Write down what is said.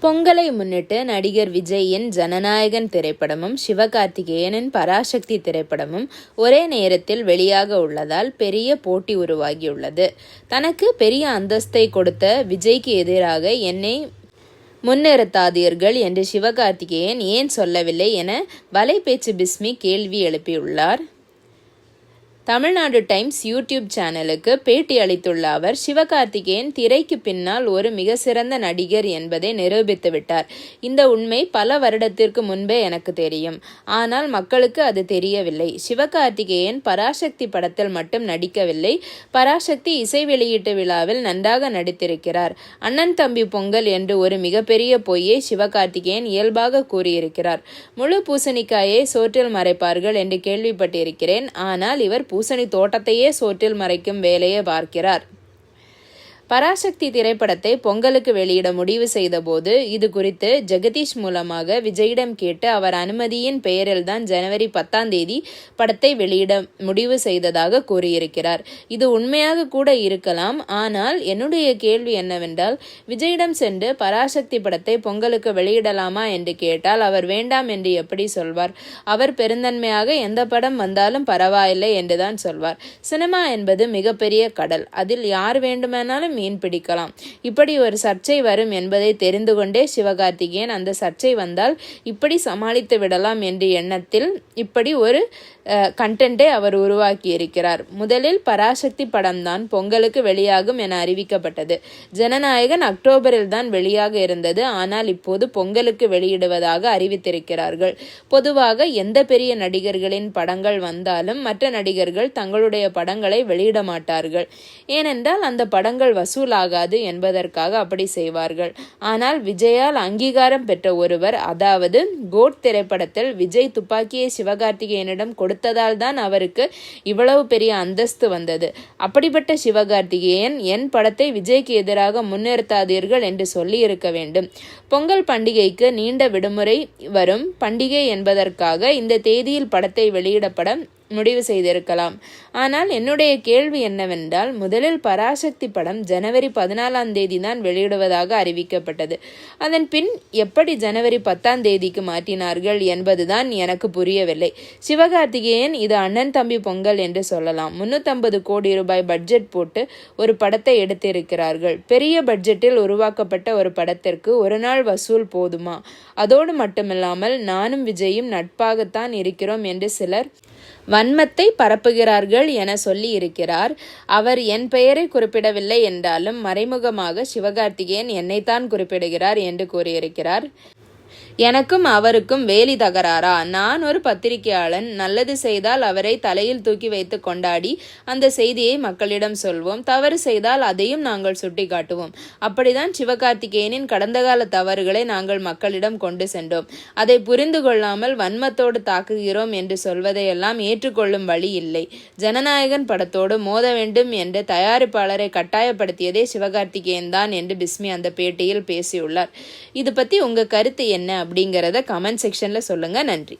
பொங்கலை முன்னிட்டு நடிகர் விஜயின் ஜனநாயகன் திரைப்படமும் சிவகார்த்திகேயனின் பராசக்தி திரைப்படமும் ஒரே நேரத்தில் வெளியாக உள்ளதால் பெரிய போட்டி உருவாகியுள்ளது. தனக்கு பெரிய அந்தஸ்தை கொடுத்த விஜய்க்கு எதிராக என்னை முன்னிறுத்தாதீர்கள் என்று சிவகார்த்திகேயன் ஏன் சொல்லவில்லை என வலைபேச்சு பிஸ்மி கேள்வி எழுப்பியுள்ளார். தமிழ்நாடு டைம்ஸ் யூடியூப் சேனலுக்கு பேட்டி அளித்துள்ள அவர், சிவகார்த்திகேயன் திரைக்கு பின்னால் ஒரு மிக சிறந்த நடிகர் என்பதை நிரூபித்து விட்டார். இந்த உண்மை பல வருடத்திற்கு முன்பே எனக்கு தெரியும். ஆனால் மக்களுக்கு அது தெரியவில்லை. சிவகார்த்திகேயன் பராசக்தி படத்தில் மட்டும் நடிக்கவில்லை, பராசக்தி இசை வெளியீட்டு விழாவில் நன்றாக நடித்திருக்கிறார். அண்ணன் தம்பி பொங்கல் என்று ஒரு மிகப்பெரிய பொய்யை சிவகார்த்திகேயன் இயல்பாக கூறியிருக்கிறார். முழு பூசணிக்காயை சோற்றில் மறைப்பார்கள் என்று கேள்விப்பட்டிருக்கிறேன். ஆனால் இவர் பூசணி தோட்டத்தையே சோற்றில் மறைக்கும் வேலையை பார்க்கிறார். பராசக்தி திரைப்படத்தை பொங்கலுக்கு வெளியிட முடிவு செய்தபோது இது குறித்து ஜெகதீஷ் மூலமாக விஜயிடம் கேட்டு அவர் அனுமதியின் பெயரில்தான் ஜனவரி 10 படத்தை வெளியிட முடிவு செய்ததாக கூறியிருக்கிறார். இது உண்மையாக கூட இருக்கலாம். ஆனால் என்னுடைய கேள்வி என்னவென்றால், விஜயிடம் சென்று பராசக்தி படத்தை பொங்கலுக்கு வெளியிடலாமா என்று கேட்டால் அவர் வேண்டாம் என்று எப்படி சொல்வார்? அவர் பெருந்தன்மையாக எந்த படம் வந்தாலும் பரவாயில்லை என்றுதான் சொல்வார். சினிமா என்பது மிகப்பெரிய கடல். அதில் யார் வேண்டுமானாலும் மீன் பிடிக்கலாம். இப்படி ஒரு சர்ச்சை வரும் என்பதை தெரிந்து கொண்டே சிவகார்த்திகேயன் அந்த சர்ச்சை வந்தால் இப்படி சமாளித்து விடலாம் என்ற எண்ணத்தில் இப்படி ஒரு கண்டென்ட்டை அவர் உருவாக்கி இருக்கிறார். முதலில் பராசக்தி படம்தான் பொங்கலுக்கு வெளியாகும் என அறிவிக்கப்பட்டது. ஜனநாயகன் அக்டோபரில் தான் வெளியாக இருந்தது. ஆனால் இப்போது பொங்கலுக்கு வெளியிடுவதாக அறிவித்திருக்கிறார்கள். பொதுவாக எந்த பெரிய நடிகர்களின் படங்கள் வந்தாலும் மற்ற நடிகர்கள் தங்களுடைய படங்களை வெளியிட மாட்டார்கள். ஏனென்றால் அந்த படங்கள் வசூலாகாது என்பதற்காக அப்படி செய்வார்கள். ஆனால் விஜயால் அங்கீகாரம் பெற்ற ஒருவர், அதாவது கோட் திரைப்படத்தில் விஜய் துப்பாக்கியை சிவகார்த்திகேயனிடம் கொடுத்ததால் தான் அவருக்கு இவ்வளவு பெரிய அந்தஸ்து வந்தது. அப்படிப்பட்ட சிவகார்த்திகேயன் என் படத்தை விஜய்க்கு எதிராக முன்னிறுத்தாதீர்கள் என்று சொல்லி இருக்க வேண்டும். பொங்கல் பண்டிகைக்கு நீண்ட விடுமுறை வரும் பண்டிகை என்பதற்காக இந்த தேதியில் படத்தை வெளியிடப்பட முடிவு செய்திருக்கலாம். ஆனால் என்னுடைய கேள்வி என்னவென்றால், முதலில் பராசக்தி படம் ஜனவரி 14 தான் வெளியிடுவதாக அறிவிக்கப்பட்டது. அதன் பின் எப்படி ஜனவரி 10 மாற்றினார்கள் என்பதுதான் எனக்கு புரியவில்லை. சிவகார்த்திகேயன் இது அண்ணன் தம்பி பொங்கல் என்று சொல்லலாம். 350 கோடி ரூபாய் பட்ஜெட் போட்டு ஒரு படத்தை எடுத்திருக்கிறார்கள். பெரிய பட்ஜெட்டில் உருவாக்கப்பட்ட ஒரு படத்திற்கு ஒரு நாள் வசூல் போதுமா? அதோடு மட்டுமில்லாமல் நானும் விஜயும் நட்பாகத்தான் இருக்கிறோம் என்று சிலர் வன்மத்தை பரப்புகிறார்கள் என சொல்லி இருக்கிறார். அவர் என் பெயரை குறிப்பிடவில்லை என்றாலும் மறைமுகமாக சிவகார்த்திகேயன் என்னைத்தான் குறிப்பிடுகிறார் என்று கூறியிருக்கிறார். எனக்கும் அவருக்கும் வேலி தகராறா? நான் ஒரு பத்திரிகையாளன். நல்லது செய்தால் அவரை தலையில் தூக்கி வைத்து கொண்டாடி அந்த செய்தியை மக்களிடம் சொல்வோம். தவறு செய்தால் அதையும் நாங்கள் சுட்டி காட்டுவோம். அப்படிதான் சிவகார்த்திகேயனின் கடந்த கால தவறுகளை நாங்கள் மக்களிடம் கொண்டு சென்றோம். அதை புரிந்து கொள்ளாமல் வன்மத்தோடு தாக்குகிறோம் என்று சொல்வதையெல்லாம் ஏற்றுக்கொள்ளும் வழி இல்லை. ஜனநாயகன் படத்தோடு மோத வேண்டும் என்று தயாரிப்பாளரை கட்டாயப்படுத்தியதே சிவகார்த்திகேயன் தான் என்று பிஸ்மி அந்த பேட்டியில் பேசியுள்ளார். இது பற்றி உங்க கருத்து என்ன அப்படிங்கிறத கமெண்ட் செக்ஷன்ல சொல்லுங்க. நன்றி.